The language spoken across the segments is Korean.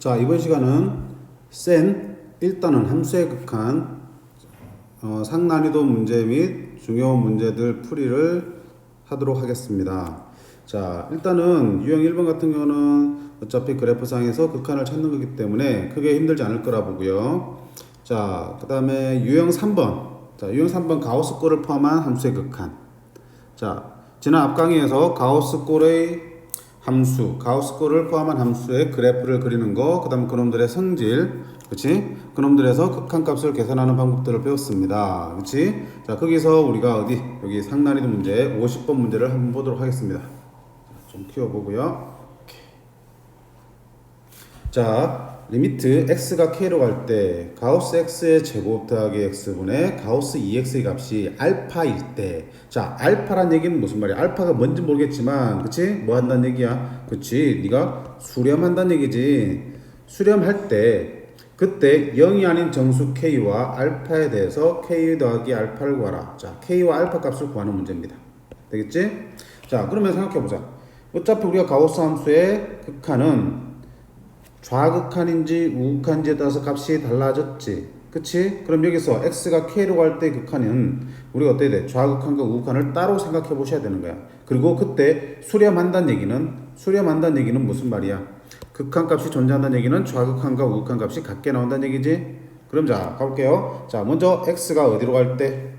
자, 이번 시간은 일단은 함수의 극한, 상난이도 문제 및 중요 문제들 풀이를 하도록 하겠습니다. 자, 일단은 유형 1번 같은 경우는 어차피 그래프상에서 극한을 찾는 거기 때문에 크게 힘들지 않을 거라 보고요. 자, 그 다음에 유형 3번. 자, 유형 3번 가우스꼴을 포함한 함수의 극한. 자, 지난 앞 강의에서 가우스꼴의 함수, 가우스꼴을 포함한 함수의 그래프를 그리는 거, 그 다음 그놈들의 성질, 그치? 그놈들에서 극한값을 계산하는 방법들을 배웠습니다. 그치? 자, 거기서 우리가 여기 상난이도 문제 50번 문제를 한번 보도록 하겠습니다. 좀 키워보고요. 자, 리미트 x가 k로 갈 때 가우스 x의 제곱 더하기 x분의 가우스 2x의 값이 알파일 때, 자, 알파란 얘기는 무슨 말이야? 알파가 뭔지 모르겠지만, 그치? 뭐 한다는 얘기야? 그치? 네가 수렴한다는 얘기지. 수렴할 때 그때 0이 아닌 정수 k와 알파에 대해서 k 더하기 알파를 구하라. 자, k와 알파 값을 구하는 문제입니다. 되겠지? 자, 그러면 생각해보자. 어차피 우리가 가우스 함수의 극한은 좌극한인지 우극한인지에 따라서 값이 달라졌지. 그치? 그럼 여기서 x가 k로 갈 때 극한은 우리가 어떻게 돼? 좌극한과 우극한을 따로 생각해 보셔야 되는 거야. 그리고 그때 수렴한다는 얘기는 무슨 말이야? 극한 값이 존재한다는 얘기는 좌극한과 우극한 값이 같게 나온다는 얘기지. 그럼 자, 가볼게요. 자, 먼저 x가 어디로 갈 때?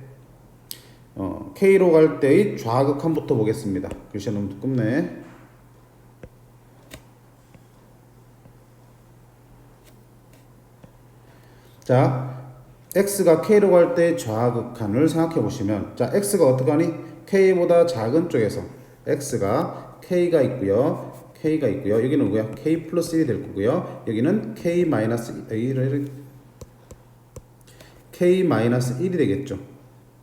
k로 갈 때의 좌극한부터 보겠습니다. 글씨가 너무 두껍네. 자, x가 k로 갈 때 좌극한을 생각해 보시면, 자, x가 어떻게 하니? k보다 작은 쪽에서 x가 k가 있고요. 여기는 누구야? k 플러스 1이 될 거고요. 여기는 k 마이너스 1이 되겠죠.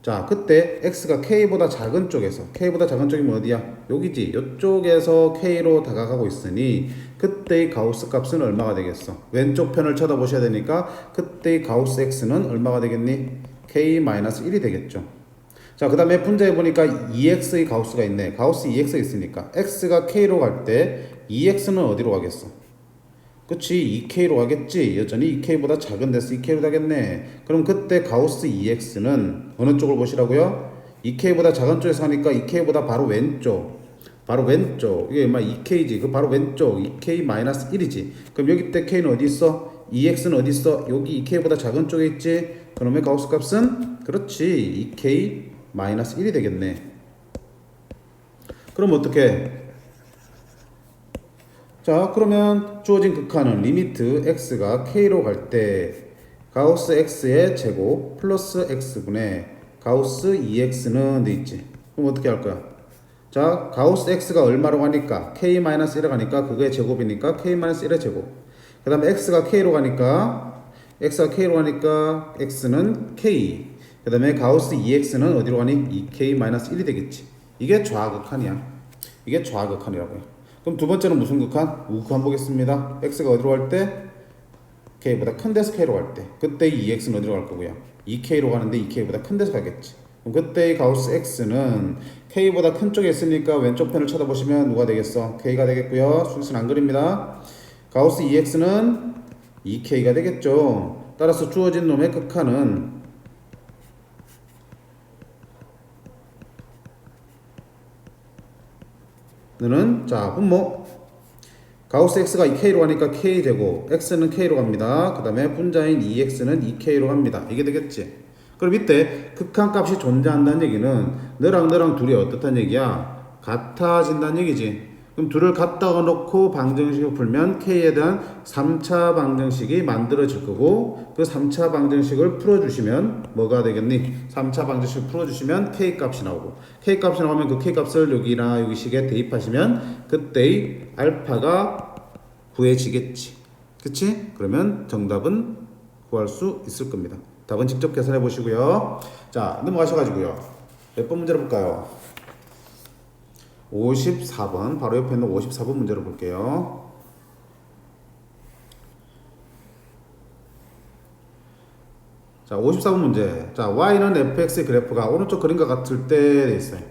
자, 그때 x가 k보다 작은 쪽에서, k보다 작은 쪽이면 어디야? 여기지. 이쪽에서 k로 다가가고 있으니 그때의 가우스 값은 얼마가 되겠어? 왼쪽 편을 쳐다보셔야 되니까 그때의 가우스 x는 얼마가 되겠니? k-1이 되겠죠. 자, 그 다음에 분자에 보니까 2x의 가우스가 있네. 가우스 2x가 있으니까 x가 k로 갈 때 2x는 어디로 가겠어? 그치, 2k로 가겠지. 여전히 2k보다 작은 데서 2k로 가겠네. 그럼 그때 가우스 2x는 어느 쪽을 보시라고요? 2k보다 작은 쪽에서 하니까 2k보다 바로 왼쪽. 이게 막 2k지. 그 바로 왼쪽 2k-1이지. 그럼 여기 때 k는 어디 있어? 2x는 어디 있어? 여기 2k보다 작은 쪽에 있지. 그러면 가우스 값은 그렇지, 2k-1이 되겠네. 그럼 어떻게? 자, 그러면 주어진 극한은 리미트 x가 k로 갈 때 가우스 x의 제곱 플러스 x분의 가우스 2x는 돼 있지. 그럼 어떻게 할 거야? 자, 가우스 x가 얼마로 가니까 k-1에 가니까 그거의 제곱이니까 k-1의 제곱. 그 다음에 x가 k로 가니까 x는 k. 그 다음에 가우스 2x는 어디로 가니? 2k-1이 되겠지. 이게 좌극한이야. 이게 좌극한이라고요. 그럼 두 번째는 무슨 극한? 우극한 보겠습니다. x가 어디로 갈 때? k보다 큰 데서 k로 갈 때. 그때 2x는 어디로 갈 거고요? 2k로 가는데 2k보다 큰 데서 가겠지. 그럼 그때의 가우스 x는 k보다 큰 쪽에 있으니까 왼쪽 편을 쳐다보시면 누가 되겠어? k가 되겠고요. 순수는 안 그립니다. 가우스 2x는 2k가 되겠죠. 따라서 주어진 놈의 극한은 너는 자, 분모 가우스 x가 2k로 가니까 k제곱, x는 k로 갑니다. 그 다음에 분자인 2x는 2k로 갑니다. 이게 되겠지. 그럼 이때 극한값이 존재한다는 얘기는 너랑 둘이 어떻다는 얘기야? 같아진다는 얘기지. 그럼 둘을 갖다가 놓고 방정식을 풀면 k에 대한 3차 방정식이 만들어질 거고, 그 3차 방정식을 풀어주시면 뭐가 되겠니? 3차 방정식을 풀어주시면 k값이 나오고, k값이 나오면 그 k값을 여기나 여기 식에 대입하시면 그때의 알파가 구해지겠지. 그치? 그러면 정답은 구할 수 있을 겁니다. 답은 직접 계산해 보시고요. 자, 넘어가셔가지고요. 몇 번 문제를 볼까요? 54번, 바로 옆에 있는 54번 문제를 볼게요. 자, 54번 문제. 자, y는 fx의 그래프가 오른쪽 그림과 같을 때 돼 있어요.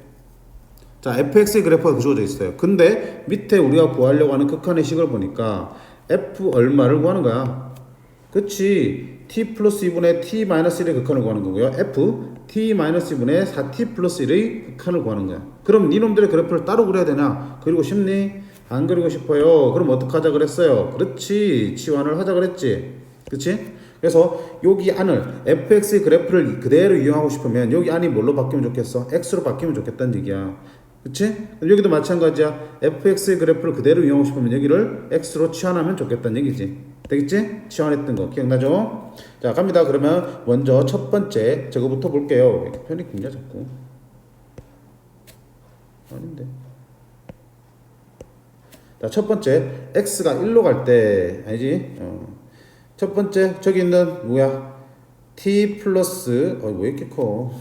자, fx의 그래프가 주어져 있어요. 근데 밑에 우리가 구하려고 하는 극한의 식을 보니까 f 얼마를 구하는 거야. 그치? t 플러스 2분의 t 마이너스 1의 극한을 구하는 거고요. f t 마이너스 2분의 4t 플러스 1의 극한을 구하는 거야. 그럼 니놈들의 그래프를 따로 그려야 되냐? 그리고 싶니? 안 그리고 싶어요. 그럼 어떡하자 그랬어요? 그렇지. 치환을 하자 그랬지. 그치? 그래서 여기 안을 fx의 그래프를 그대로 이용하고 싶으면 여기 안이 뭘로 바뀌면 좋겠어? x로 바뀌면 좋겠다는 얘기야. 그치? 여기도 마찬가지야. fx의 그래프를 그대로 이용하고 싶으면 여기를 x로 치환하면 좋겠다는 얘기지. 되겠지? 치환했던 거 기억나죠? 자, 갑니다. 그러면 먼저 첫 번째 저거부터 볼게요. 왜 이렇게 편이 굵냐 자꾸. 아닌데. 자, 첫 번째 x가 1로 갈 때 아니지? 첫 번째 저기 있는 뭐야? t 플러스 왜 이렇게 커?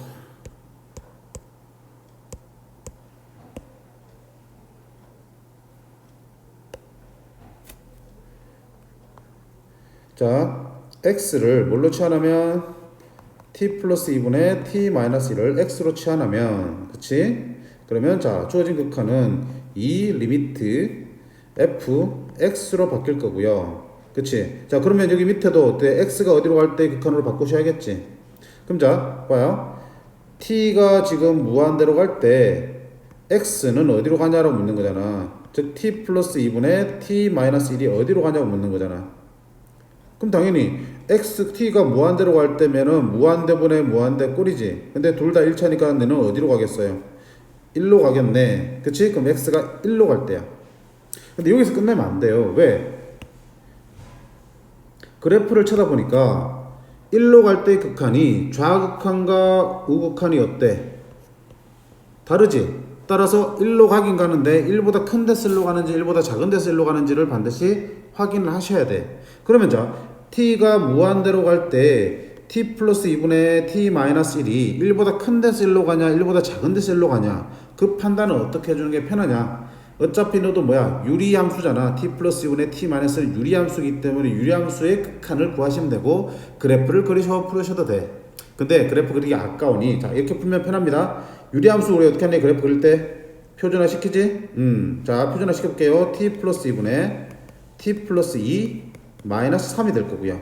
자, x를 뭘로 치환하면 t 플러스 2분의 t 마이너스 1을 x로 치환하면 그치? 그러면 자, 주어진 극한은 이 리미트 f x로 바뀔 거고요. 그치? 자, 그러면 여기 밑에도 어때? x가 어디로 갈 때 극한으로 바꾸셔야겠지? 그럼 자, 봐요. t가 지금 무한대로 갈 때 x는 어디로 가냐라고 묻는 거잖아. 즉 t 플러스 2분의 t 마이너스 1이 어디로 가냐고 묻는 거잖아. 그럼 당연히 t가 무한대로 갈 때면은 무한대분의 무한대 꼴이지. 근데 둘 다 1차니까 너는 어디로 가겠어요? 1로 가겠네. 그치? 그럼 x가 1로 갈 때야. 근데 여기서 끝내면 안 돼요. 왜? 그래프를 쳐다보니까 1로 갈 때의 극한이 좌극한과 우극한이 어때? 다르지? 따라서 1로 가긴 가는데 1보다 큰 데서 1로 가는지 1보다 작은 데서 1로 가는지를 반드시 확인을 하셔야 돼. 그러면 자, t가 무한대로 갈 때 t 플러스 2분의 t 마이너스 1이 1보다 큰 데서 1로 가냐 1보다 작은 데서 1로 가냐 그 판단을 어떻게 해주는 게 편하냐. 어차피 너도 뭐야 유리함수잖아. t 플러스 2분의 t 마이너스 1 유리함수이기 때문에 유리함수의 극한을 구하시면 되고 그래프를 그리셔 풀으셔도 돼. 근데 그래프 그리기 아까우니 자 이렇게 풀면 편합니다. 유리함수 우리 어떻게 하냐 그래프 그릴 때 표준화 시키지? 자 표준화 시켜볼게요. t 플러스 2분의 t 플러스 2 마이너스 3이 될 거고요.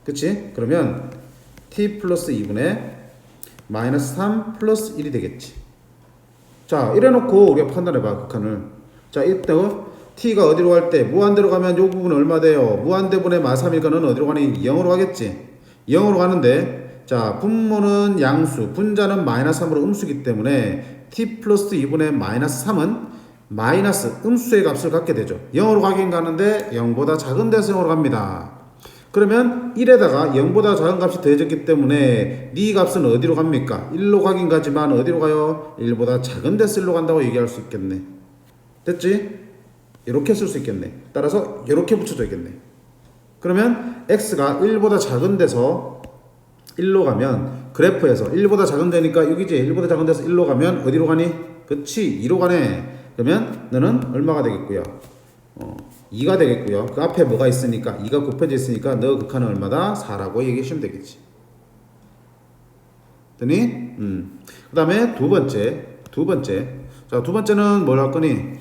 그치? 그러면 t 플러스 2분의 마이너스 3 플러스 1이 되겠지. 자 이래놓고 우리가 판단해봐 극한을. 자 이때 t가 어디로 갈 때 무한대로 가면 요 부분은 얼마 돼요? 무한대분의 마3이니까는 어디로 가니? 0으로 가겠지. 0으로 가는데 자 분모는 양수 분자는 마이너스 3으로 음수기 때문에 t 플러스 2분의 마이너스 3은 마이너스 음수의 값을 갖게 되죠. 0으로 가긴 가는데 0보다 작은 데서 0으로 갑니다. 그러면 1에다가 0보다 작은 값이 더해졌기 때문에 네 값은 어디로 갑니까? 1로 가긴 가지만 어디로 가요? 1보다 작은 데서 1로 간다고 얘기할 수 있겠네. 됐지? 이렇게 쓸 수 있겠네. 따라서 이렇게 붙여줘야겠네. 그러면 x가 1보다 작은 데서 1로 가면 그래프에서 1보다 작은 데니까 여기지 1보다 작은 데서 1로 가면 어디로 가니? 그치 2로 가네. 그러면 너는 얼마가 되겠고요? 2가 되겠고요. 그 앞에 뭐가 있으니까 2가 곱해져 있으니까 너 극한은 얼마다? 4라고 얘기하시면 되겠지. 됐니? 그 다음에 두 번째. 자, 두 번째는 뭘 할 거니?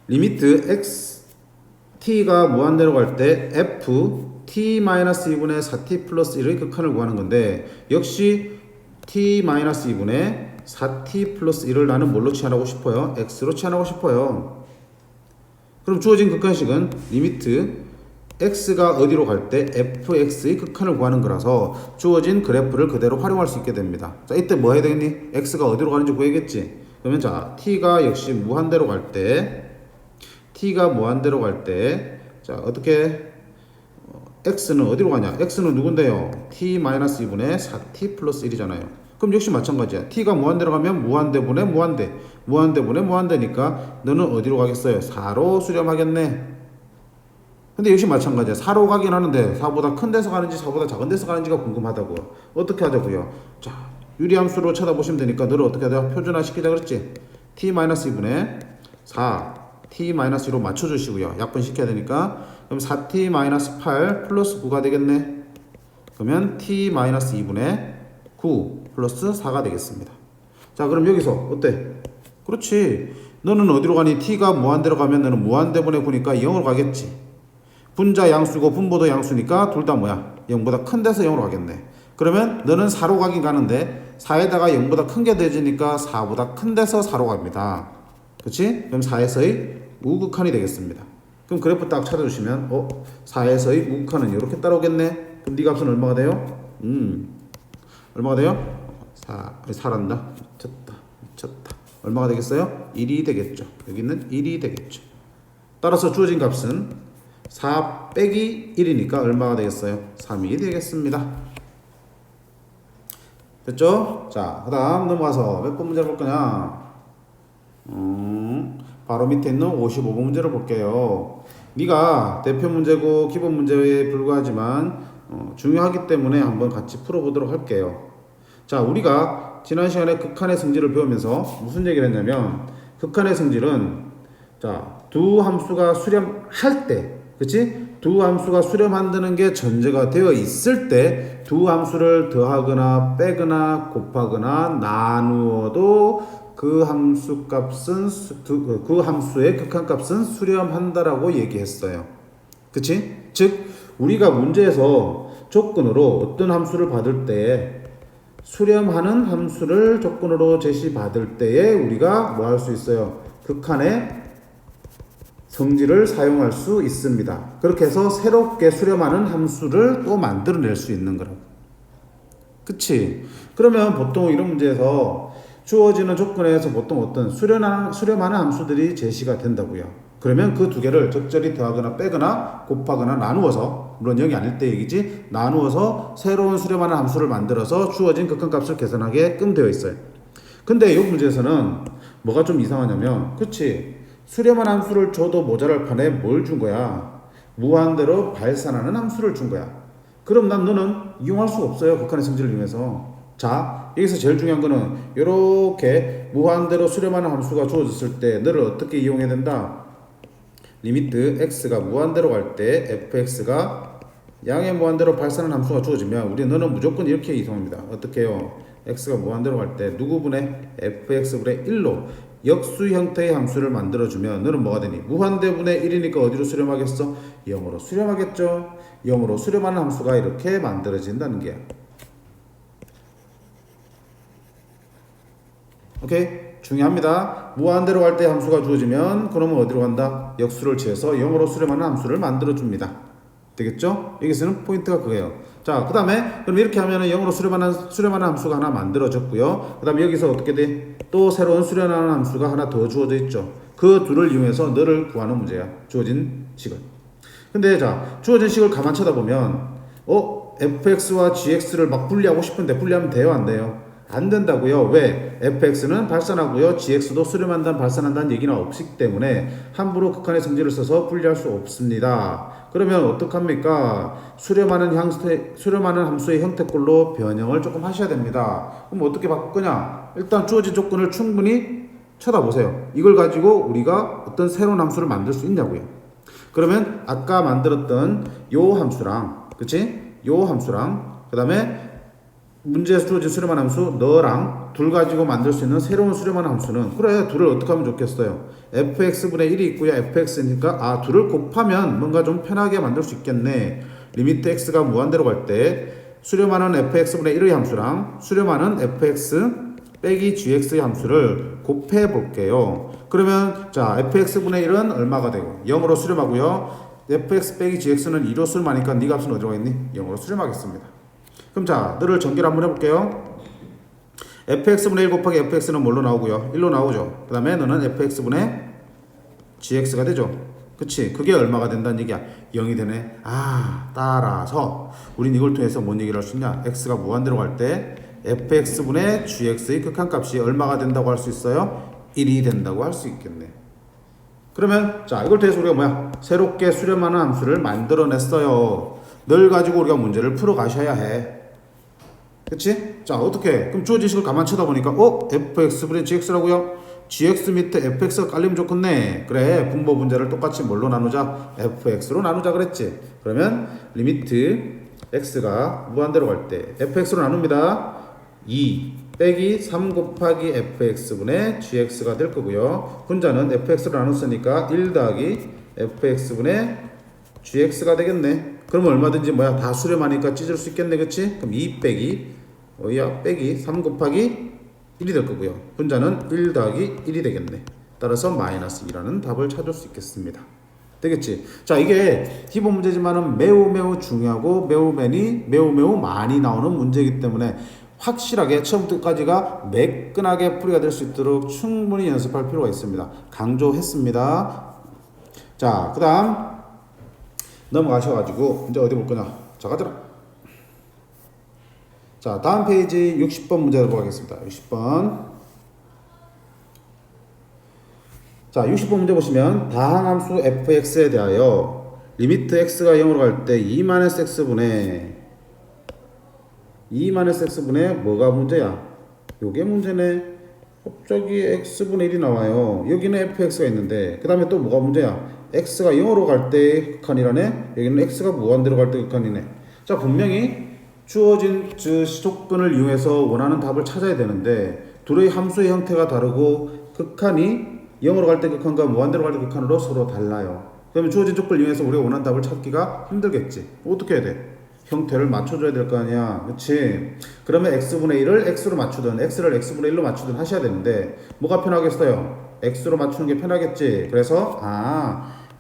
리미트 x t가 무한대로 갈 때 f t-2분의 4t 플러스 1의 극한을 구하는 건데 역시 t-2분의 4t 플러스 1을 나는 뭘로 치환하고 싶어요? x로 치환하고 싶어요. 그럼 주어진 극한식은 리미트 x가 어디로 갈 때 fx의 극한을 구하는 거라서 주어진 그래프를 그대로 활용할 수 있게 됩니다. 자 이때 뭐 해야 되겠니? x가 어디로 가는지 구해야겠지. 그러면 자 t가 역시 무한대로 갈 때 자 어떻게 x는 어디로 가냐? x는 누군데요? t-2분의 4t 플러스 1이잖아요. 그럼 역시 마찬가지야. t가 무한대로 가면 무한대분의 무한대니까 너는 어디로 가겠어요? 4로 수렴하겠네. 근데 역시 마찬가지야. 4로 가긴 하는데 4보다 큰 데서 가는지 4보다 작은 데서 가는지가 궁금하다고요. 어떻게 하자고요? 자 유리함수로 쳐다보시면 되니까 너를 어떻게 하자? 표준화 시키자 그랬지? t-2분의 4 t-2로 맞춰주시고요. 약분 시켜야 되니까 그럼 4t-8 플러스 9가 되겠네. 그러면 t-2분의 9 플러스 4가 되겠습니다. 자 그럼 여기서 어때? 그렇지. 너는 어디로 가니? t가 무한대로 가면 너는 무한대분의 9니까 0으로 가겠지. 분자 양수고 분모도 양수니까 둘 다 뭐야? 0보다 큰 데서 0으로 가겠네. 그러면 너는 4로 가긴 가는데 4에다가 0보다 큰 게 되지니까 4보다 큰 데서 4로 갑니다. 그치? 그럼 4에서의 우극한이 되겠습니다. 그럼 그래프 딱 찾아주시면 4에서의 우극한은 이렇게 따라오겠네. 그럼 네 값은 얼마가 돼요? 얼마가 돼요? 4란다. 미쳤다. 얼마가 되겠어요? 1이 되겠죠. 여기는 1이 되겠죠. 따라서 주어진 값은 4 빼기 1이니까 얼마가 되겠어요? 3이 되겠습니다. 됐죠? 자, 그 다음 넘어가서 몇 번 문제를 볼 거냐? 바로 밑에 있는 55번 문제를 볼게요. 네가 대표 문제고 기본 문제에 불과하지만 중요하기 때문에 한번 같이 풀어보도록 할게요. 자, 우리가 지난 시간에 극한의 성질을 배우면서 무슨 얘기를 했냐면 극한의 성질은 자, 두 함수가 수렴할 때, 그치? 두 함수가 수렴한다는 게 전제가 되어 있을 때 두 함수를 더하거나 빼거나 곱하거나 나누어도 그 함수 값은 그 함수의 극한 값은 수렴한다라고 얘기했어요. 그치? 즉 우리가 문제에서 조건으로 어떤 함수를 받을 때 수렴하는 함수를 조건으로 제시받을 때에 우리가 뭐 할 수 있어요? 극한의 성질을 사용할 수 있습니다. 그렇게 해서 새롭게 수렴하는 함수를 또 만들어낼 수 있는 거라고. 그치? 그러면 보통 이런 문제에서 주어지는 조건에서 보통 어떤 수렴하는 함수들이 제시가 된다고요. 그러면 그 두 개를 적절히 더하거나 빼거나 곱하거나 나누어서, 물론 0이 아닐 때 얘기지, 나누어서 새로운 수렴하는 함수를 만들어서 주어진 극한값을 계산하게끔 되어 있어요. 근데 이 문제에서는 뭐가 좀 이상하냐면, 그치? 수렴한 함수를 줘도 모자랄 판에 뭘 준 거야? 무한대로 발산하는 함수를 준 거야. 그럼 너는 이용할 수가 없어요. 극한의 성질을 이용해서. 자, 여기서 제일 중요한 거는 이렇게 무한대로 수렴하는 함수가 주어졌을 때 너를 어떻게 이용해야 된다? 리미트 x가 무한대로 갈 때 fx가 양의 무한대로 발산하는 함수가 주어지면 너는 무조건 이렇게 이동합니다. 어떻게 해요? x가 무한대로 갈 때 누구분의 fx분의 1로 역수 형태의 함수를 만들어주면 너는 뭐가 되니? 무한대분의 1이니까 어디로 수렴하겠어? 0으로 수렴하겠죠? 0으로 수렴하는 함수가 이렇게 만들어진다는 게야. 오케이? 중요합니다. 무한대로 갈 때 함수가 주어지면 그러면 어디로 간다? 역수를 취해서 0으로 수렴하는 함수를 만들어줍니다. 되겠죠? 여기서는 포인트가 그거예요. 자, 그 다음에 그럼 이렇게 하면은 0으로 수렴하는 함수가 하나 만들어졌고요. 그 다음에 여기서 어떻게 돼? 또 새로운 수렴하는 함수가 하나 더 주어져 있죠. 그 둘을 이용해서 너를 구하는 문제야. 주어진 식을. 근데 자, 주어진 식을 가만 쳐다보면 fx와 gx를 막 분리하고 싶은데 분리하면 돼요? 안 돼요? 안 된다고요. 왜? fx는 발산하고요. gx도 수렴한다는 발산한다는 얘기는 없기 때문에 함부로 극한의 성질을 써서 분리할 수 없습니다. 그러면 어떡합니까? 수렴하는 함수의 형태꼴로 변형을 조금 하셔야 됩니다. 그럼 어떻게 바꿀 거냐? 일단 주어진 조건을 충분히 쳐다보세요. 이걸 가지고 우리가 어떤 새로운 함수를 만들 수 있냐고요. 그러면 아까 만들었던 요 함수랑, 그치? 요 함수랑, 그 다음에 문제에서 주어진 수렴한 함수 너랑 둘 가지고 만들 수 있는 새로운 수렴한 함수는, 그래, 둘을 어떻게 하면 좋겠어요? fx분의 1이 있고요. fx니까 둘을 곱하면 뭔가 좀 편하게 만들 수 있겠네. 리미트 x가 무한대로 갈 때 수렴하는 fx분의 1의 함수랑 수렴하는 fx 빼기 gx의 함수를 곱해 볼게요. 그러면 자, fx분의 1은 얼마가 되고 0으로 수렴하고요. fx 빼기 gx는 2로 수렴하니까 네 값은 어디로 가 있니? 0으로 수렴하겠습니다. 그럼 자, 너를 전개를 한번 해볼게요. fx분의 1 곱하기 fx는 뭘로 나오고요? 1로 나오죠. 그 다음에 너는 fx분의 gx가 되죠. 그치? 그게 얼마가 된다는 얘기야? 0이 되네. 따라서 우린 이걸 통해서 뭔 얘기를 할 수 있냐? x가 무한대로 갈 때 fx분의 gx의 극한값이 얼마가 된다고 할 수 있어요? 1이 된다고 할 수 있겠네. 그러면 자, 이걸 통해서 우리가 뭐야? 새롭게 수렴하는 함수를 만들어냈어요. 널 가지고 우리가 문제를 풀어 가셔야 해. 그치? 자, 어떻게? 그럼 주어진 식을 가만 쳐다보니까 fx분의 gx라고요? gx 밑에 fx가 깔리면 좋겠네. 그래, 분모 분자를 똑같이 뭘로 나누자? fx로 나누자 그랬지? 그러면 리미트 x가 무한대로 갈 때 fx로 나눕니다. 2 빼기 3 곱하기 fx분의 gx가 될 거고요. 분자는 fx로 나눴으니까 1 더하기 fx분의 gx가 되겠네. 그러면 얼마든지 뭐야 다 수렴하니까 찢을 수 있겠네. 그치? 그럼 2 빼기 어야 빼기 3 곱하기 1이 될 거고요. 분자는 1 더하기 1이 되겠네. 따라서 마이너스 2라는 답을 찾을 수 있겠습니다. 되겠지? 자, 이게 기본 문제지만은 매우 중요하고 매우 많이 나오는 문제이기 때문에 확실하게 처음부터 끝까지가 매끈하게 풀이가 될 수 있도록 충분히 연습할 필요가 있습니다. 강조했습니다. 자, 그 다음 넘어가셔가지고 이제 어디 볼 거냐? 자, 가더라. 자, 다음 페이지 60번 문제로 보겠습니다. 60번. 자, 60번 문제 보시면 다항함수 fx에 대하여 리미트 x가 0으로 갈 때 2-x분의 뭐가 문제야? 요게 문제네. 갑자기 x분의 1이 나와요. 여기는 fx가 있는데 그 다음에 또 뭐가 문제야? x가 0으로 갈 때 극한이라네. 여기는 x가 무한대로 갈 때 극한이네. 자, 분명히 주어진 조건을 이용해서 원하는 답을 찾아야 되는데 둘의 함수의 형태가 다르고 극한이 0으로 갈 때 극한과 무한대로 갈 때 극한으로 서로 달라요. 그러면 주어진 조건을 이용해서 우리가 원하는 답을 찾기가 힘들겠지. 어떻게 해야 돼? 형태를 맞춰줘야 될 거 아니야. 그치? 그러면 x분의 1을 x로 맞추든 x를 x분의 1로 맞추든 하셔야 되는데 뭐가 편하겠어요? x로 맞추는 게 편하겠지. 그래서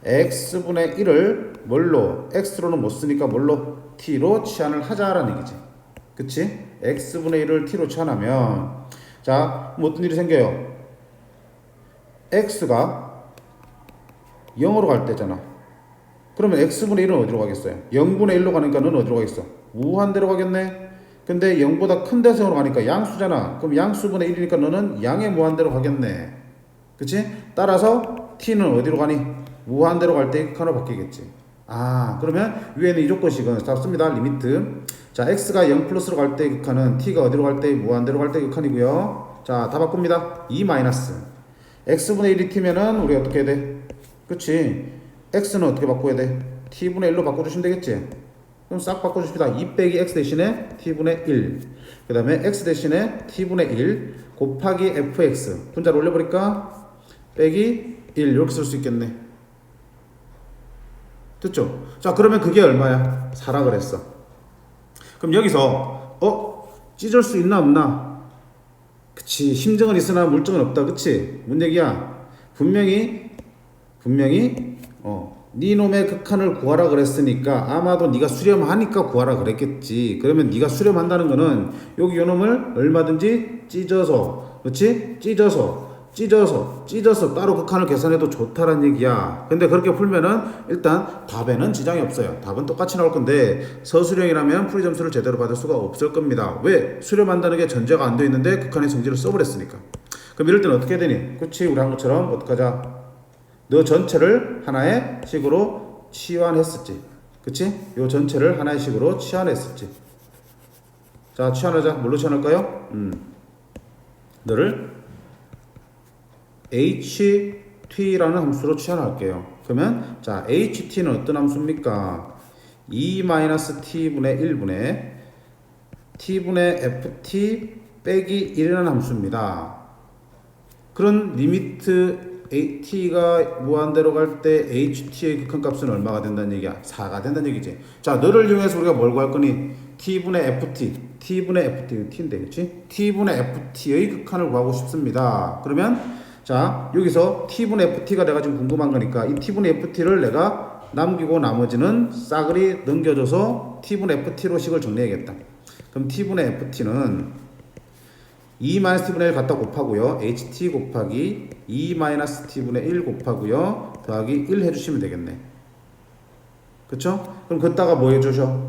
x분의 1을 뭘로? x로는 못 쓰니까 뭘로? t로 치환을 하자라는 얘기지. 그치? x분의 1을 t로 치환하면 자, 뭐 어떤 일이 생겨요? x가 0으로 갈 때잖아. 그러면 x분의 1은 어디로 가겠어요? 0분의 1로 가니까 는 어디로 가겠어? 무한대로 가겠네. 근데 0보다 큰 데서 0으로 가니까 양수잖아. 그럼 양수분의 1이니까 너는 양의 무한대로 가겠네. 그치? 따라서 t는 어디로 가니? 무한대로 갈 때 극한으로 바뀌겠지. 그러면 위에는 이 조건식은 잡습니다. 리미트. 자, x가 0 플러스로 갈 때 극한은 t가 어디로 갈 때? 무한대로 갈 때 극한이고요. 자, 다 바꿉니다. 2 마이너스. x분의 1이 t면은 우리 어떻게 해야 돼? 그치? x는 어떻게 바꿔야 돼? t분의 1로 바꿔주시면 되겠지? 그럼 싹 바꿔주십니다. 2 빼기 x 대신에 t분의 1. 그 다음에 x 대신에 t분의 1 곱하기 fx. 분자를 올려버릴까? 빼기 1 이렇게 쓸 수 있겠네. 됐죠? 자, 그러면 그게 얼마야? 4라 그랬어. 그럼 여기서 찢을 수 있나 없나? 그치, 심증은 있으나 물증은 없다. 그치? 뭔 얘기야? 분명히 네 놈의 극한을 구하라 그랬으니까 아마도 네가 수렴하니까 구하라 그랬겠지. 그러면 네가 수렴한다는 거는 여기 요 놈을 얼마든지 찢어서, 그렇지? 찢어서 따로 극한을 계산해도 좋다란 얘기야. 근데 그렇게 풀면은 일단 답에는 지장이 없어요. 답은 똑같이 나올 건데 서술형이라면 풀이 점수를 제대로 받을 수가 없을 겁니다. 왜? 수렴한다는 게 전제가 안 돼 있는데 극한의 성질을 써버렸으니까. 그럼 이럴 때는 어떻게 해야 되니? 그치? 우리 한 것처럼 어떡하자? 너 전체를 하나의 식으로 치환했었지. 그치? 요 전체를 하나의 식으로 치환했었지. 자, 치환하자. 뭘로 치환할까요? 너를 ht라는 함수로 치환할게요. 그러면 자, ht는 어떤 함수입니까? 2-t분의 1분의 t분의 ft 빼기 1이라는 함수입니다. 그런 리미트 t가 무한대로 갈 때 ht의 극한값은 얼마가 된다는 얘기야? 4가 된다는 얘기지. 자, 너를 이용해서 우리가 뭘 구할 거니? t분의 ft, t인데, 그치? t분의 ft의 극한을 구하고 싶습니다. 그러면 자, 여기서 t분의 ft가 내가 지금 궁금한 거니까 이 t분의 ft를 내가 남기고 나머지는 싸그리 넘겨줘서 t분의 ft로 식을 정리해야겠다. 그럼 t분의 ft는 2-t분의 1 갖다 곱하고요. ht 곱하기 2-t분의 1 곱하고요. 더하기 1 해주시면 되겠네. 그쵸? 그럼 그따가 뭐 해주셔?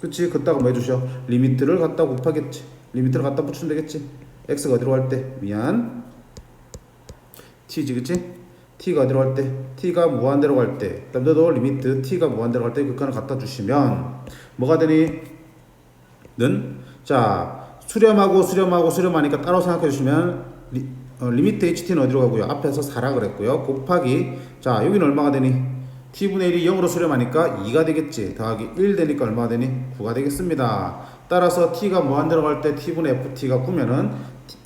그치? 그따가 뭐 해주셔? 리미트를 갖다 곱하겠지. 리미트를 갖다 붙이면 되겠지. x가 어디로 갈 때? t지, 그치? t가 어디로 갈 때? t가 무한대로 갈 때. 그다음 너도 리미트 t가 무한대로 갈 때 극한을 갖다 주시면 뭐가 되니? 자, 수렴하니까 따로 생각해 주시면 리미트 ht는 어디로 가고요? 앞에서 4라 그랬고요. 곱하기 자, 여기는 얼마가 되니? t분의 1이 0으로 수렴하니까 2가 되겠지. 더하기 1 되니까 얼마가 되니? 9가 되겠습니다. 따라서 t가 무한대로 갈 때 t분의 ft가 9면은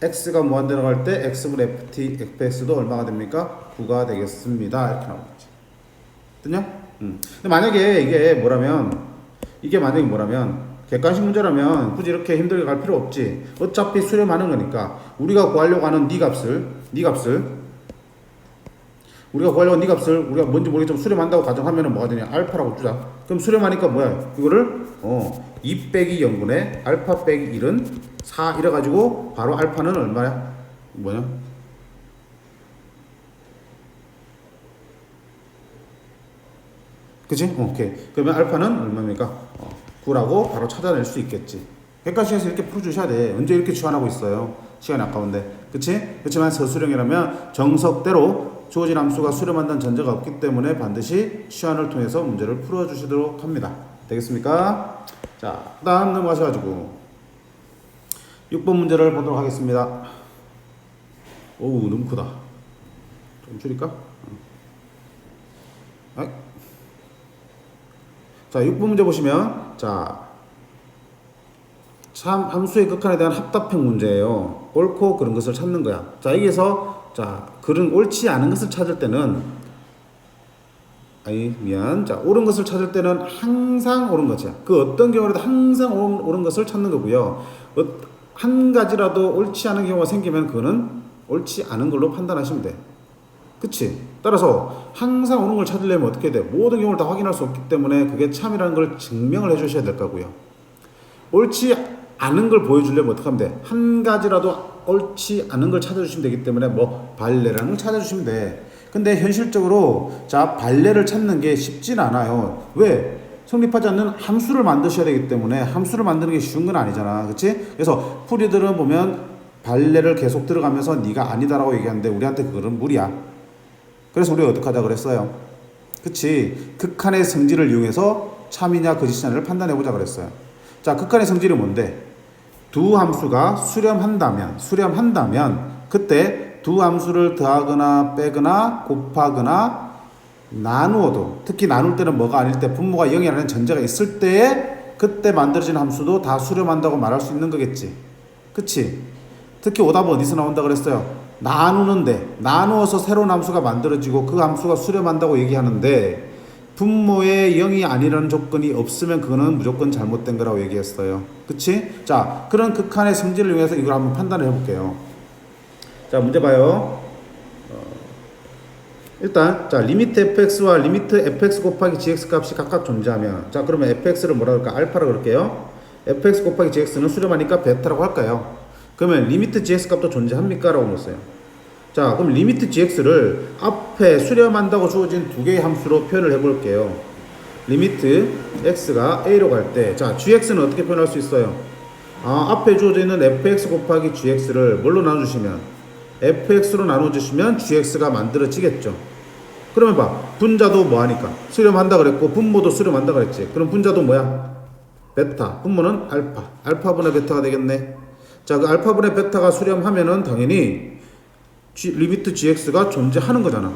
x가 무한대로 갈 때 x분의 fx도 얼마가 됩니까? 9가 되겠습니다. 이렇게 나오겠지. 됐냐? 근데 만약에 이게 만약에 뭐라면 객관식 문제라면 굳이 이렇게 힘들게 갈 필요 없지. 어차피 수렴하는 거니까 우리가 구하려고 하는 네 값을 우리가 뭔지 모르겠지만 수렴한다고 가정하면은 뭐가 되냐? 알파라고 주자. 그럼 수렴하니까 뭐야? 이거를 2 빼기 0분의 알파 빼기 1은 4 이래가지고 바로 알파는 얼마야? 뭐냐? 그치? 오케이. 그러면 알파는 얼마입니까? 9라고 바로 찾아낼 수 있겠지. 객관식에서 이렇게 풀어주셔야 돼. 언제 이렇게 치환하고 있어요? 시간이 아까운데. 그치? 그렇지만 서술형이라면 정석대로 주어진 함수가 수렴한다는 전제가 없기 때문에 반드시 치환을 통해서 문제를 풀어주시도록 합니다. 되겠습니까? 자, 그 다음 넘어가셔가지고 6번 문제를 보도록 하겠습니다. 오우, 너무 크다. 좀 줄일까? 자, 6번 문제 보시면, 자, 참 함수의 극한에 대한 합답형 문제예요. 옳고 그른 것을 찾는 거야. 자, 여기에서 자, 그런 옳지 않은 것을 찾을 때는 자, 옳은 것을 찾을 때는 항상 옳은 것이야. 그 어떤 경우라도 항상 옳은 것을 찾는 거고요. 한 가지라도 옳지 않은 경우가 생기면 그거는 옳지 않은 걸로 판단하시면 돼. 그치? 따라서 항상 옳은 걸 찾으려면 어떻게 돼? 모든 경우를 다 확인할 수 없기 때문에 그게 참이라는 걸 증명을 해주셔야 될 거고요. 옳지 않은 걸 보여주려면 어떻게 하면 돼? 한 가지라도 옳지 않은 걸 찾아주시면 되기 때문에 뭐 발레라는 걸 찾아주시면 돼. 근데 현실적으로 자, 발레를 찾는 게 쉽진 않아요. 왜? 성립하지 않는 함수를 만드셔야 되기 때문에 함수를 만드는 게 쉬운 건 아니잖아. 그치? 그래서 풀이들은 보면 발레를 계속 들어가면서 네가 아니다라고 얘기하는데 우리한테 그거는 무리야. 그래서 우리가 어떻게 하자 그랬어요? 그치? 극한의 성질을 이용해서 참이냐 거짓이냐를 판단해보자 그랬어요. 자, 극한의 성질이 뭔데? 두 함수가 수렴한다면 그때 두 함수를 더하거나 빼거나 곱하거나 나누어도, 특히 나눌 때는 뭐가 아닐 때 분모가 0이라는 전제가 있을 때에 그때 만들어진 함수도 다 수렴한다고 말할 수 있는 거겠지. 그치? 특히 오답은 어디서 나온다 그랬어요? 나누는데, 나누어서 새로운 함수가 만들어지고 그 함수가 수렴한다고 얘기하는데 분모에 0이 아니라는 조건이 없으면 그거는 무조건 잘못된 거라고 얘기했어요. 그치? 자, 그런 극한의 성질을 이용해서 이걸 한번 판단을 해볼게요. 자, 문제 봐요. 일단 자, 리미트 fx와 리미트 fx 곱하기 gx 값이 각각 존재하면, 자, 그러면 fx를 뭐라 그럴까? 알파라고 그럴게요. fx 곱하기 gx는 수렴하니까 베타라고 할까요? 그러면 리미트 gx 값도 존재합니까? 라고 물었어요. 자, 그럼 리미트 gx를 앞에 수렴한다고 주어진 두 개의 함수로 표현을 해볼게요. 리미트 x가 a로 갈 때, 자, gx는 어떻게 표현할 수 있어요? 앞에 주어져 있는 fx 곱하기 gx를 뭘로 나눠주시면, fx로 나눠주시면 gx가 만들어지겠죠. 그러면 봐, 분자도 뭐하니까? 수렴한다 그랬고 분모도 수렴한다 그랬지. 그럼 분자도 뭐야? 베타, 분모는 알파, 알파분의 베타가 되겠네. 자, 그 알파분의 베타가 수렴하면은 당연히 리미트 gx가 존재하는 거잖아.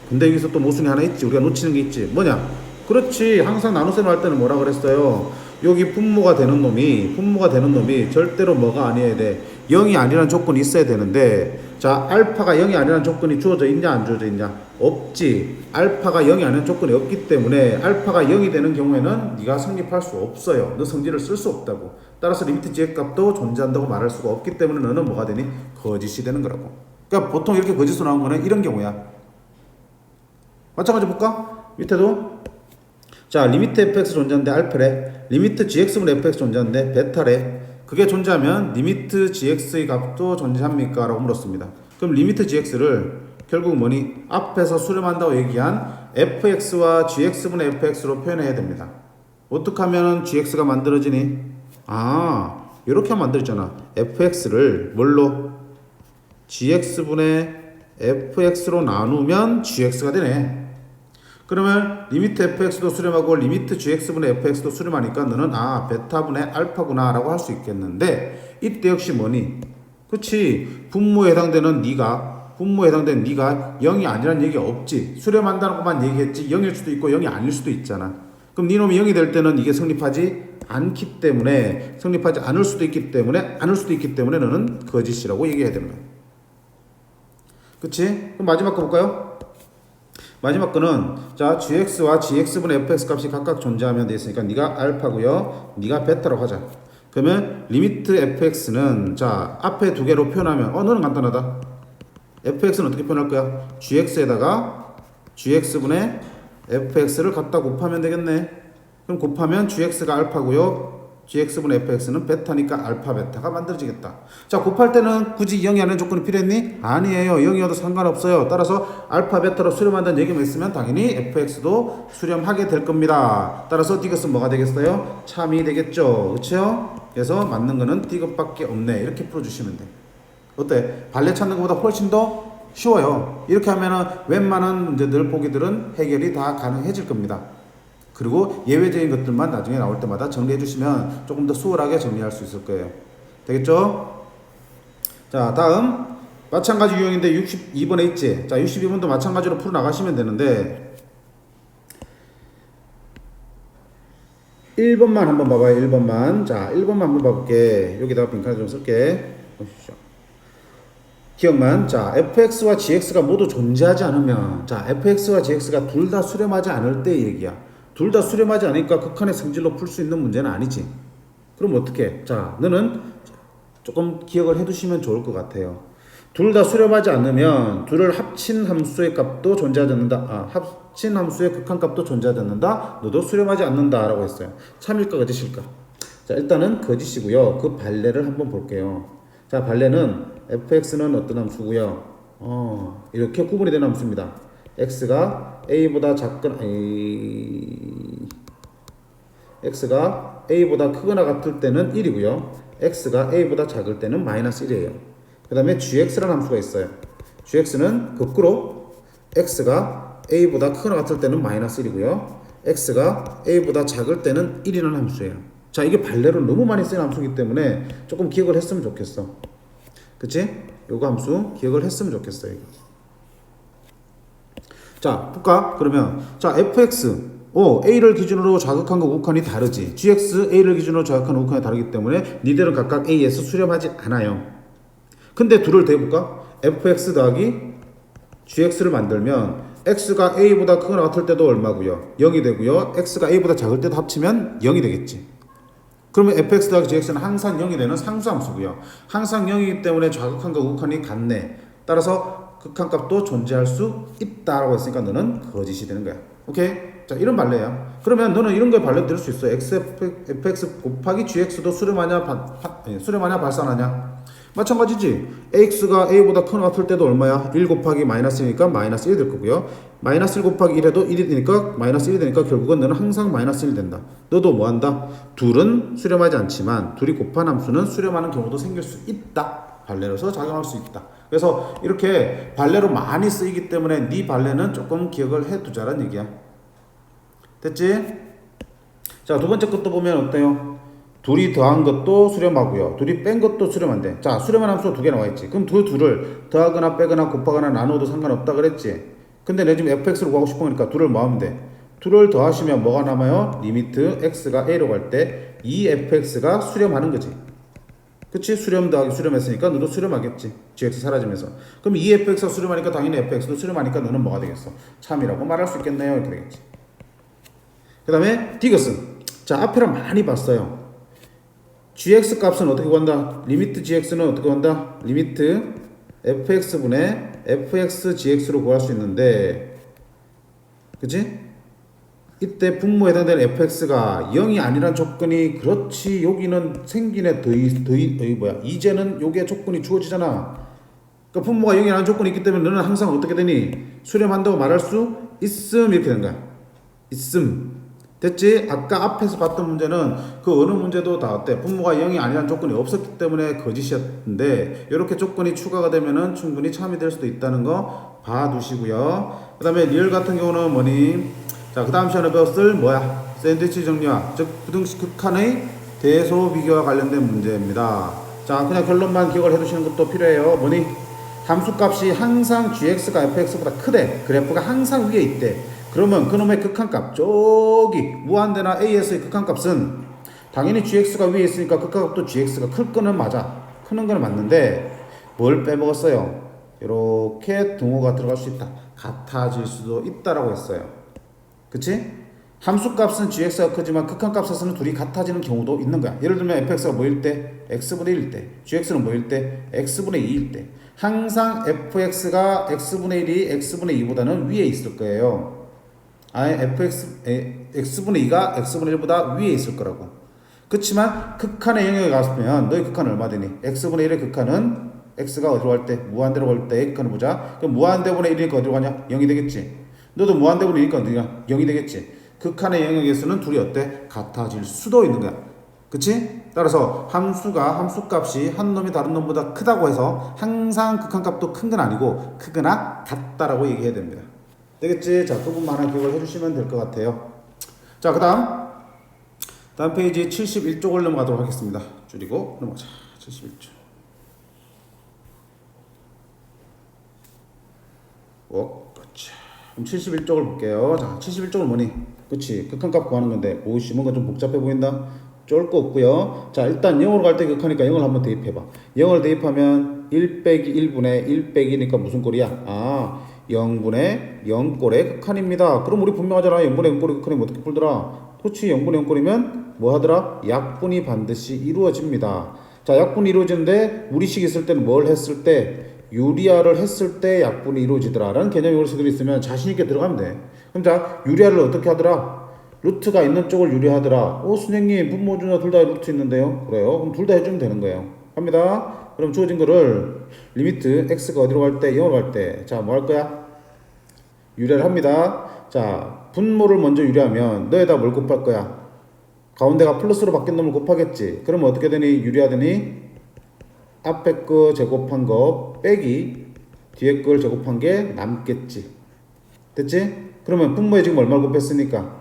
근데 여기서 또 모순이 하나 있지. 우리가 놓치는 게 있지. 뭐냐? 그렇지, 항상 나눗셈 할 때는 뭐라 그랬어요? 여기 분모가 되는 놈이 절대로 뭐가 아니어야 돼? 0이 아니라는 조건이 있어야 되는데, 자, 알파가 0이 아니라는 조건이 주어져 있냐 안 주어져 있냐? 없지. 알파가 0이 아니라는 조건이 없기 때문에 알파가 0이 되는 경우에는 네가 성립할 수 없어요. 너 성질을 쓸 수 없다고. 따라서 리미트 gx 값도 존재한다고 말할 수가 없기 때문에 너는 뭐가 되니? 거짓이 되는 거라고. 그러니까 보통 이렇게 거짓으로 나온 거는 이런 경우야. 마찬가지 볼까? 밑에도 자, 리미트 fx 존재하는데 알파래, 리미트 gx분의 fx 존재하는데 베타래. 그게 존재하면 리미트 gx의 값도 존재합니까? 라고 물었습니다. 그럼 리미트 gx를 결국 뭐니? 앞에서 수렴한다고 얘기한 fx와 gx분의 fx로 표현해야 됩니다. 어떻게 하면 gx가 만들어지니? 이렇게 하면 만들었잖아. fx를 뭘로? gx분의 fx로 나누면 gx가 되네. 그러면 리미트 fx도 수렴하고 리미트 gx분의 fx도 수렴하니까 너는 베타분의 알파구나 라고 할 수 있겠는데, 이때 역시 뭐니? 그치, 분모에 해당되는 네가 0이 아니라는 얘기가 없지. 수렴한다는 것만 얘기했지 0일 수도 있고 0이 아닐 수도 있잖아. 그럼 네 놈이 0이 될 때는 이게 성립하지 않을 수도 있기 때문에 너는 거짓이라고 얘기해야 되는 거야. 그치? 그럼 마지막 거 볼까요? 마지막 거는 자 gx와 gx분의 fx 값이 각각 존재하면 돼 있으니까 네가 알파고요, 네가 베타라고 하자. 그러면 리미트 fx는 자 앞에 두 개로 표현하면 너는 간단하다. fx는 어떻게 표현할 거야? gx에다가 gx분의 fx를 갖다 곱하면 되겠네. 그럼 곱하면 gx가 알파고요, gx분의 fx는 베타니까 알파 베타가 만들어지겠다. 자 곱할 때는 굳이 0이 아닌 조건이 필요했니? 아니에요. 0이어도 상관없어요. 따라서 알파 베타로 수렴한다는 얘기만 있으면 당연히 fx도 수렴하게 될 겁니다. 따라서 디귿은 뭐가 되겠어요? 참이 되겠죠. 그렇죠? 그래서 맞는 거는 디귿밖에 없네. 이렇게 풀어주시면 돼. 어때? 발레 찾는 것보다 훨씬 더 쉬워요. 이렇게 하면은 웬만한 문제들 보기들은 해결이 다 가능해질 겁니다. 그리고 예외적인 것들만 나중에 나올 때마다 정리해 주시면 조금 더 수월하게 정리할 수 있을 거예요. 되겠죠? 자, 다음 마찬가지 유형인데 62번에 있지. 자, 62번도 마찬가지로 풀어 나가시면 되는데 1번만 한번 봐봐요. 1번만. 자, 1번만 한번 봐볼게. 여기다가 빈칸 좀 쓸게. 보십시오. 기억만. 자, fx와 gx가 모두 존재하지 않으면, 자, fx와 gx가 둘 다 수렴하지 않을 때 얘기야. 둘 다 수렴하지 않으니까 극한의 성질로 풀 수 있는 문제는 아니지. 그럼 어떻게? 자, 너는 조금 기억을 해두시면 좋을 것 같아요. 둘 다 수렴하지 않으면 둘을 합친 함수의 값도 존재하지 않는다. 합친 함수의 극한값도 존재하지 않는다. 너도 수렴하지 않는다라고 했어요. 참일까 거짓일까? 자, 일단은 거짓이고요. 그 발레를 한번 볼게요. 자, 발레는 fx는 어떤 함수고요. 이렇게 구분이 되는 함수입니다. x가 a보다 작거나 x가 a보다 크거나 같을 때는 1이고요. x가 a보다 작을 때는 마이너스 1이에요. 그 다음에 gx라는 함수가 있어요. gx는 거꾸로 x가 a보다 크거나 같을 때는 마이너스 1이고요. x가 a보다 작을 때는 1이라는 함수예요. 자, 이게 발레로 너무 많이 쓰는 함수이기 때문에 조금 기억을 했으면 좋겠어. 그치? 요거 함수 기억을 했으면 좋겠어요. 이거. 자, 볼까? 그러면 자, fx a를 기준으로 자극한과 우극한이 다르지. gx a를 기준으로 자극한 우극한이 다르기 때문에 니들은 각각 a에서 수렴하지 않아요. 근데 둘을 더해볼까? fx 더하기 gx를 만들면 x가 a보다 크거나 같을 때도 얼마고요? 0이 되고요. x가 a보다 작을 때도 합치면 0이 되겠지. 그러면 fx 더하기 gx는 항상 0이 되는 상수함수고요. 항상 0이기 때문에 좌극한과 우극한이 같네. 따라서 극한값도 존재할 수 있다라고 했으니까 너는 거짓이 되는 거야. 오케이? 자, 이런 발레야. 그러면 너는 이런 거에 발레 들 수 있어. fx 곱하기 gx도 수렴하냐 발산하냐? 마찬가지지. ax가 a보다 크거나 같을 때도 얼마야? 1 곱하기 마이너스니까 마이너스 1 될 거고요. 마이너스 1 곱하기 1해도 1이 되니까 마이너스 1이 되니까 결국은 너는 항상 마이너스 1이 된다. 너도 뭐 한다? 둘은 수렴하지 않지만 둘이 곱한 함수는 수렴하는 경우도 생길 수 있다. 발레로서 작용할 수 있다. 그래서 이렇게 발레로 많이 쓰이기 때문에 네 발레는 조금 기억을 해두자는 얘기야. 됐지? 자, 두 번째 것도 보면 어때요? 둘이 더한 것도 수렴하고요. 둘이 뺀 것도 수렴한대. 자, 수렴한 함수가 두 개 나와 있지. 그럼 둘을 더하거나 빼거나 곱하거나 나누어도 상관없다 그랬지. 근데 내 지금 fx를 구하고 싶으니까 둘을 뭐 하면 돼? 둘을 더하시면 뭐가 남아요? 리미트 x가 a로 갈 때 이 fx가 수렴하는 거지. 그치? 수렴 더하기 수렴했으니까 너도 수렴하겠지. gx 사라지면서. 그럼 이 fx가 수렴하니까 당연히 fx도 수렴하니까 너는 뭐가 되겠어? 참이라고 말할 수 있겠네요. 이렇게 되겠지. 그 다음에 디귿은 자, 앞에랑 많이 봤어요. gx 값은 어떻게 구한다? 리미트 gx는 어떻게 구한다? 리미트 fx분의 fx gx로 구할 수 있는데, 그치? 이때 분모에 해당되는 fx가 0이 아니란 조건이, 그렇지, 여기는 생기네. 이제는 요게 조건이 주어지잖아. 그러니까 분모가 0이 아니란 조건이 있기 때문에 너는 항상 어떻게 되니? 수렴한다고 말할 수 있음. 이렇게 된 거야. 있음. 됐지? 아까 앞에서 봤던 문제는 그 어느 문제도 다 어때? 분모가 0이 아니라는 조건이 없었기 때문에 거짓이었는데, 이렇게 조건이 추가가 되면은 충분히 참이 될 수도 있다는 거 봐두시고요. 그 다음에 리얼 같은 경우는 뭐니? 자, 그 다음 시간에 배웠을 뭐야? 샌드위치 정리와, 즉 부등식 극한의 대소 비교와 관련된 문제입니다. 자, 그냥 결론만 기억을 해두시는 것도 필요해요. 뭐니? 함수값이 항상 gx가 fx보다 크대. 그래프가 항상 위에 있대. 그러면 그놈의 극한값, 저기 무한대나 a에서의 극한값은 당연히 gx가 위에 있으니까 극한값도 gx가 클 거는 맞아. 크는 거는 맞는데 뭘 빼먹었어요? 이렇게 등호가 들어갈 수 있다. 같아질 수도 있다라고 했어요. 그치? 함수값은 gx가 크지만 극한값에서는 둘이 같아지는 경우도 있는 거야. 예를 들면 fx가 뭐일 때? x분의 1일 때. gx는 뭐일 때? x분의 2일 때. 항상 fx가 x분의 1이 x분의 2보다는 위에 있을 거예요. 아예 x분의 2가 x분의 1보다 위에 있을 거라고. 그렇지만 극한의 영역에 갔으면 너희 극한은 얼마 되니? x분의 1의 극한은 x가 어디로 갈 때? 무한대로 갈 때 극한을 보자. 그럼 무한대분의 1이니까 어디로 가냐? 0이 되겠지. 너도 무한대분의 1이니까 어디가? 0이 되겠지. 극한의 영역에서는 둘이 어때? 같아질 수도 있는 거야. 그치? 따라서 함수값이 한 놈이 다른 놈보다 크다고 해서 항상 극한값도 큰 건 아니고 크거나 같다라고 얘기해야 됩니다. 되겠지? 자, 그 부분만 하나 기억을 해주시면 될 것 같아요. 자, 그 다음 페이지 71쪽을 넘어가도록 하겠습니다. 줄이고 넘어가자. 71쪽. 그렇지. 그럼 71쪽을 볼게요. 자, 71쪽은 뭐니? 그치, 극한값 구하는 건데 오이씨 뭔가 좀 복잡해 보인다? 쫄 거 없고요. 자, 일단 0으로 갈 때 극하니까 0을 한번 대입해봐. 0을 대입하면 1 빼기 1분의 1 빼기니까 무슨 꼴이야? 0분의 0꼴의 극한입니다. 그럼 우리 분명하잖아. 0분의 0꼴의 극한이 어떻게 풀더라? 그치, 0분의 0꼴이면 뭐 하더라? 약분이 반드시 이루어집니다. 자, 약분이 이루어지는데 우리식 있을 때는 뭘 했을 때? 유리화를 했을 때 약분이 이루어지더라 라는 개념이 머릿속에 있으면 자신있게 들어가면 돼. 그럼 자, 유리화를 어떻게 하더라? 루트가 있는 쪽을 유리하더라. 선생님 분모주나 둘 다 루트 있는데요. 그래요. 그럼 둘 다 해주면 되는 거예요. 갑니다. 그럼 주어진 거를 리미트 x가 어디로 갈 때? 0으로 갈 때. 자, 뭐 할 거야? 유리화를 합니다. 자, 분모를 먼저 유리하면 너에다 뭘 곱할 거야? 가운데가 플러스로 바뀐 놈을 곱하겠지. 그러면 어떻게 되니? 유리하더니 앞에 거 제곱한 거 빼기 뒤에 걸 제곱한 게 남겠지. 됐지? 그러면 분모에 지금 얼마를 곱했으니까?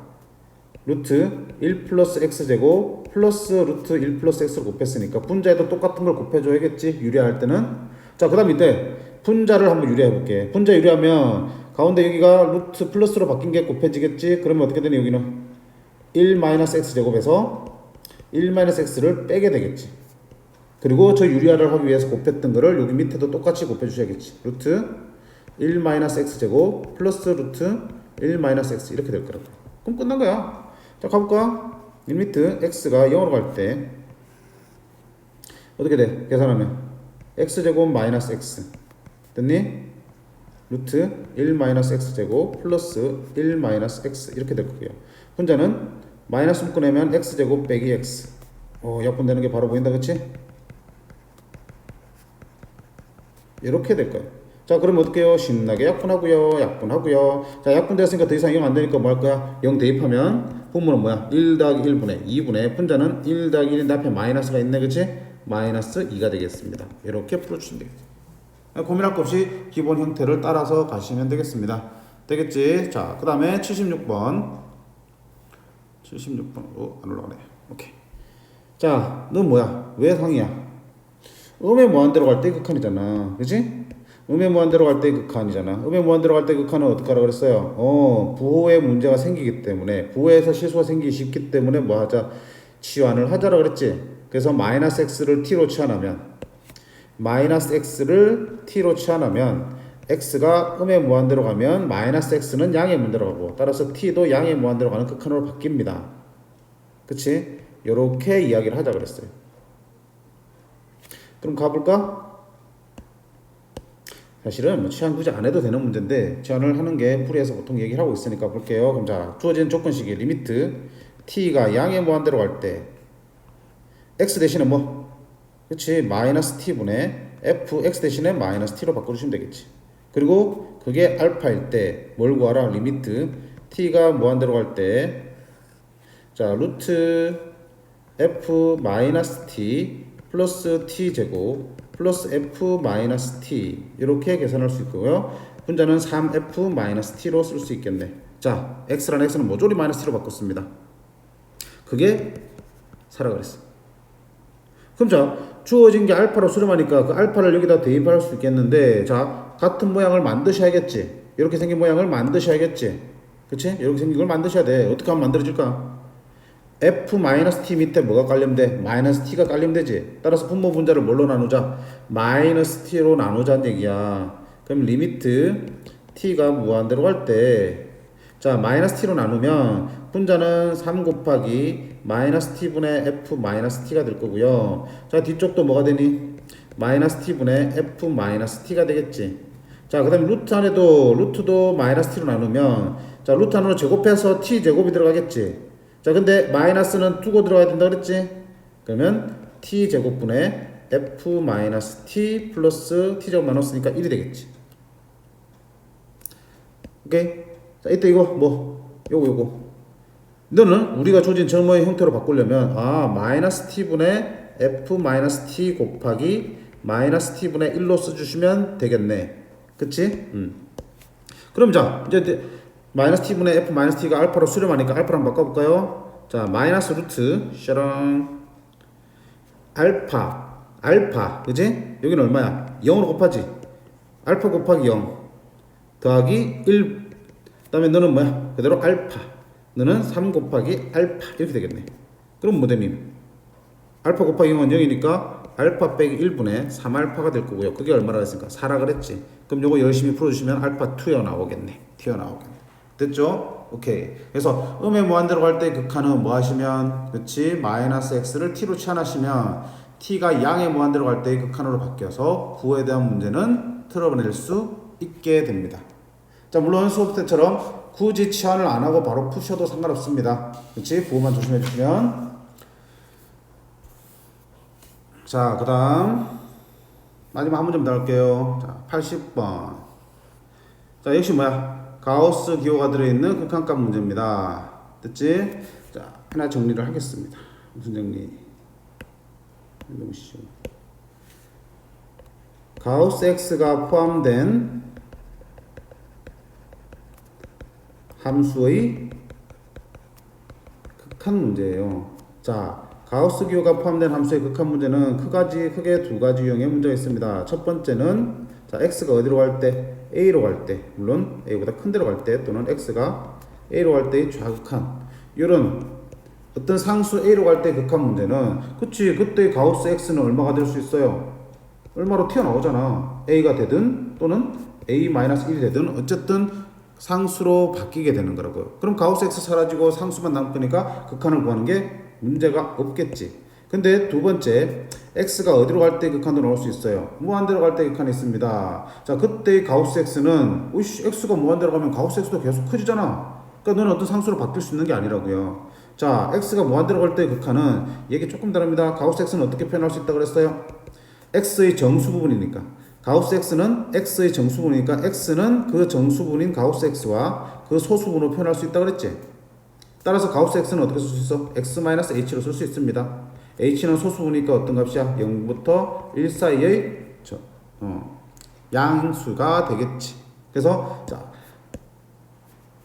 루트 1 플러스 x제곱 플러스 루트 1 플러스 x를 곱했으니까 분자에도 똑같은 걸 곱해줘야겠지. 유리할 때는. 자, 그 다음 이때 분자를 한번 유리해 볼게. 분자 유리하면 가운데 여기가 루트 플러스로 바뀐 게 곱해지겠지. 그러면 어떻게 되니? 여기는 1 마이너스 x제곱에서 1 마이너스 x를 빼게 되겠지. 그리고 저 유리화를 하기 위해서 곱했던 거를 여기 밑에도 똑같이 곱해주셔야겠지. 루트 1 마이너스 x제곱 플러스 루트 1 마이너스 x 이렇게 될 거라고. 그럼 끝난 거야. 자, 가볼까? 리미트 x가 0으로 갈 때 어떻게 돼? 계산하면 x제곱 마이너스 x 됐니? 루트 1 마이너스 x제곱 플러스 1 마이너스 x 이렇게 될 거고요. 분자는 마이너스 묶어내면 x제곱 빼기 x. 약분되는 게 바로 보인다, 그치? 이렇게 될 거예요. 자, 그러면 어떻게 해요? 신나게 약분하고요. 자, 약분됐으니까 더 이상 0 안 되니까 뭐 할 거야? 0 대입하면 분모는 뭐야? 1 더하기 1분의 2분의 분자는 1 더하기 1인데 앞에 마이너스가 있네, 그치? 마이너스 2가 되겠습니다. 이렇게 풀어주시면 되겠죠. 고민할 것 없이 기본 형태를 따라서 가시면 되겠습니다. 되겠지? 자, 그 다음에 76번. 안 올라가네. 오케이. 자, 넌 뭐야? 왜 상이야? 음의 무한대로 갈 때 극한이잖아. 그치? 음의 무한대로 갈 때 극한이잖아. 음의 무한대로 갈 때 극한은 어떻게 하라고 그랬어요? 부호에 문제가 생기기 때문에, 부호에서 실수가 생기기 쉽기 때문에 뭐 하자? 치환을 하자라고 그랬지? 그래서 마이너스 x를 t로 치환하면, x가 음의 무한대로 가면 마이너스 x는 양의 무한대로 가고, 따라서 t도 양의 무한대로 가는 극한으로 바뀝니다. 그치? 요렇게 이야기를 하자 그랬어요. 그럼 가볼까? 사실은 뭐 치환 굳이 안 해도 되는 문제인데 치환을 하는 게 풀이에서 보통 얘기를 하고 있으니까 볼게요. 그럼 자, 주어진 조건식이 리미트 t가 양의 무한대로 갈 때 x 대신에 뭐? 그치, 마이너스 t분의 f x 대신에 마이너스 t로 바꿔주시면 되겠지. 그리고 그게 알파일 때 뭘 구하라? 리미트 t가 무한대로 갈 때 자, 루트 f 마이너스 t 플러스 t 제곱 플러스 f 마이너스 t 이렇게 계산할 수 있고요. 분자는 3f 마이너스 t로 쓸 수 있겠네. 자, x라는 x는 모조리 마이너스 t로 바꿨습니다. 그게 사라 그랬어. 그럼 자, 주어진 게 알파로 수렴하니까 그 알파를 여기다 대입할 수 있겠는데, 자, 같은 모양을 만드셔야겠지. 이렇게 생긴 모양을 만드셔야겠지. 그치? 이렇게 생긴 걸 만드셔야 돼. 어떻게 하면 만들어질까? f-t 밑에 뭐가 깔림돼? 마이너스 t가 깔림되지. 따라서 분모 분자를 뭘로 나누자? 마이너스 t로 나누자는 얘기야. 그럼 리미트 t가 무한대로 갈 때 자 마이너스 t로 나누면 분자는 3 곱하기 마이너스 t분의 f 마이너스 t가 될 거고요. 자 뒤쪽도 뭐가 되니? 마이너스 t분의 f 마이너스 t가 되겠지. 자 그 다음에 루트 안에도 루트도 마이너스 t로 나누면 자 루트 안으로 제곱해서 t 제곱이 들어가겠지. 자 근데 마이너스는 두고 들어가야 된다 그랬지. 그러면 t 제곱분의 f 마이너스 t 플러스 t 제곱 나눴으니까 1이 되겠지. 오케이. 자 이때 이거 뭐 요거 너는 우리가 조진 정모의 형태로 바꾸려면 마이너스 t분의 f 마이너스 t 곱하기 마이너스 t분의 1로 써주시면 되겠네. 그치? 그럼 자 이제 마이너스 t분의 f 마이너스 t가 알파로 수렴하니까 알파로 한번 바꿔볼까요? 자 마이너스 루트 샤랑 알파 그치? 여기는 얼마야? 0으로 곱하지. 알파 곱하기 0 더하기 1 그 다음에 너는 뭐야? 그대로 알파 너는 3 곱하기 알파 이렇게 되겠네. 그럼 뭐 되니? 알파 곱하기 0은 0이니까 알파 빼기 1분의 3알파가 될 거고요. 그게 얼마나 했으니까 4라 그랬지. 그럼 요거 열심히 풀어주시면 알파 2여 나오겠네. 됐죠? 오케이. 그래서 음의 무한대로 갈 때 극한은 뭐 하시면 그치? 마이너스 x를 t로 치환하시면 t가 양의 무한대로 갈 때 극한으로 바뀌어서 구에 대한 문제는 틀어낼 수 있게 됩니다. 자 물론 수업 때처럼 굳이 치환을 안 하고 바로 푸셔도 상관없습니다. 그치? 부호만 조심해 주시면. 자 그 다음 마지막 한 문제 더 할게요. 자 80번. 자 역시 뭐야? 가우스 기호가 들어있는 극한값 문제입니다. 됐지? 자 하나 정리를 하겠습니다. 무슨 정리? 너무 쉬워. 가우스 x가 포함된 함수의 극한 문제예요. 자, 가우스 기호가 포함된 함수의 극한 문제는 크게 두 가지 유형의 문제가 있습니다. 첫 번째는 자, x가 어디로 갈 때? a로 갈 때, 물론 a보다 큰 데로 갈 때, 또는 x가 a로 갈 때의 좌극한 이런 어떤 상수 a로 갈 때 극한 문제는 그치 그때 가우스 x는 얼마가 될 수 있어요? 얼마로 튀어나오잖아. a가 되든 또는 a-1이 되든 어쨌든 상수로 바뀌게 되는 거라고요. 그럼 가우스 x 사라지고 상수만 남으니까 극한을 구하는 게 문제가 없겠지. 근데 두 번째 x가 어디로 갈 때 극한도 나올 수 있어요. 무한대로 갈 때 극한이 있습니다. 자 그때 가우스 x는 x가 무한대로 가면 가우스 x도 계속 커지잖아. 그러니까 너는 어떤 상수로 바뀔 수 있는 게 아니라고요. 자 x가 무한대로 갈 때 극한은 얘기 조금 다릅니다. 가우스 x는 어떻게 표현할 수 있다고 그랬어요? x의 정수 부분이니까 가우스 x는 x의 정수분이니까 x는 그 정수분인 가우스 x와 그 소수분으로 표현할 수 있다고 그랬지. 따라서 가우스 x는 어떻게 쓸 수 있어? x-h로 쓸 수 있습니다. h는 소수분이니까 어떤 값이야? 0부터 1 사이의 양수가 되겠지. 그래서 자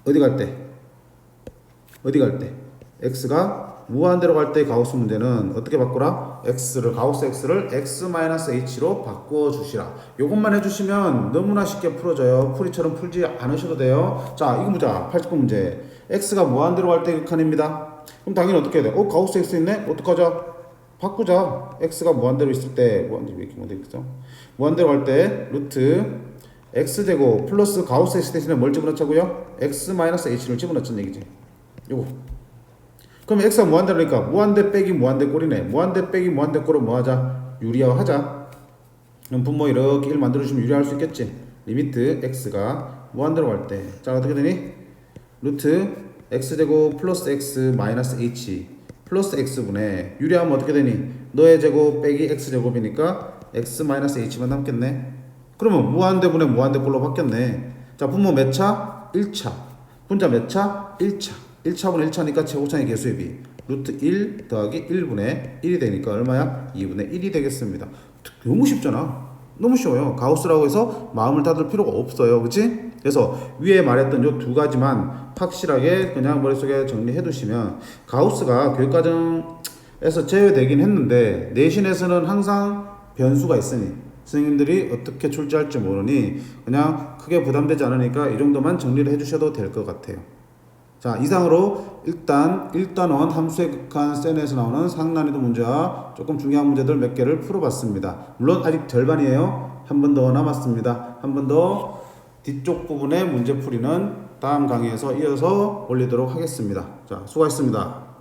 어디 갈 때 x가 무한대로 갈 때 가우스 문제는 어떻게 바꾸라? 가우스 x를 x-h로 바꿔 주시라. 요것만 해주시면 너무나 쉽게 풀어져요. 풀이처럼 풀지 않으셔도 돼요. 자 이거 보자. 80번 문제. x가 무한대로 갈 때 극한입니다. 그럼 당연히 어떻게 해야 돼? 가우스 x 있네? 어떡하자? 바꾸자. x가 무한대로 있을 때 무한대로 갈 때 루트 x제곱 플러스 가우스 x 대신에 뭘 집어넣자고요? x-h를 집어넣자는 얘기지. 요거. 그럼 x가 무한대로니까 무한대 빼기 무한대 꼴이네. 무한대 빼기 무한대 꼴은 뭐하자? 유리화하자. 그럼 분모 이렇게 1 만들어주시면 유리화할 수 있겠지. 리미트 x가 무한대로 갈 때 자 어떻게 되니? 루트 x제곱 플러스 x 마이너스 h 플러스 x분의 유리하면 어떻게 되니? 너의 제곱 빼기 x제곱이니까 x 마이너스 h만 남겠네. 그러면 무한대분의 무한대꼴로 바뀌었네. 자 분모 몇 차? 1차. 분자 몇 차? 1차. 1차분의 1차니까 최고차의 개수의 비 루트 1 더하기 1분의 1이 되니까 얼마야? 2분의 1이 되겠습니다. 너무 쉽잖아. 너무 쉬워요. 가우스라고 해서 마음을 닫을 필요가 없어요. 그치? 그래서 위에 말했던 요 두 가지만 확실하게 그냥 머릿속에 정리해 두시면 가우스가 교육과정에서 제외되긴 했는데 내신에서는 항상 변수가 있으니 선생님들이 어떻게 출제할지 모르니 그냥 크게 부담되지 않으니까 이 정도만 정리를 해 주셔도 될 것 같아요. 자 이상으로 일단 1단원 함수의 극한 센에서 나오는 상난이도 문제와 조금 중요한 문제들 몇 개를 풀어봤습니다. 물론 아직 절반이에요. 한 번 더 남았습니다. 한 번 더 뒤쪽 부분의 문제풀이는 다음 강의에서 이어서 올리도록 하겠습니다. 자, 수고하셨습니다.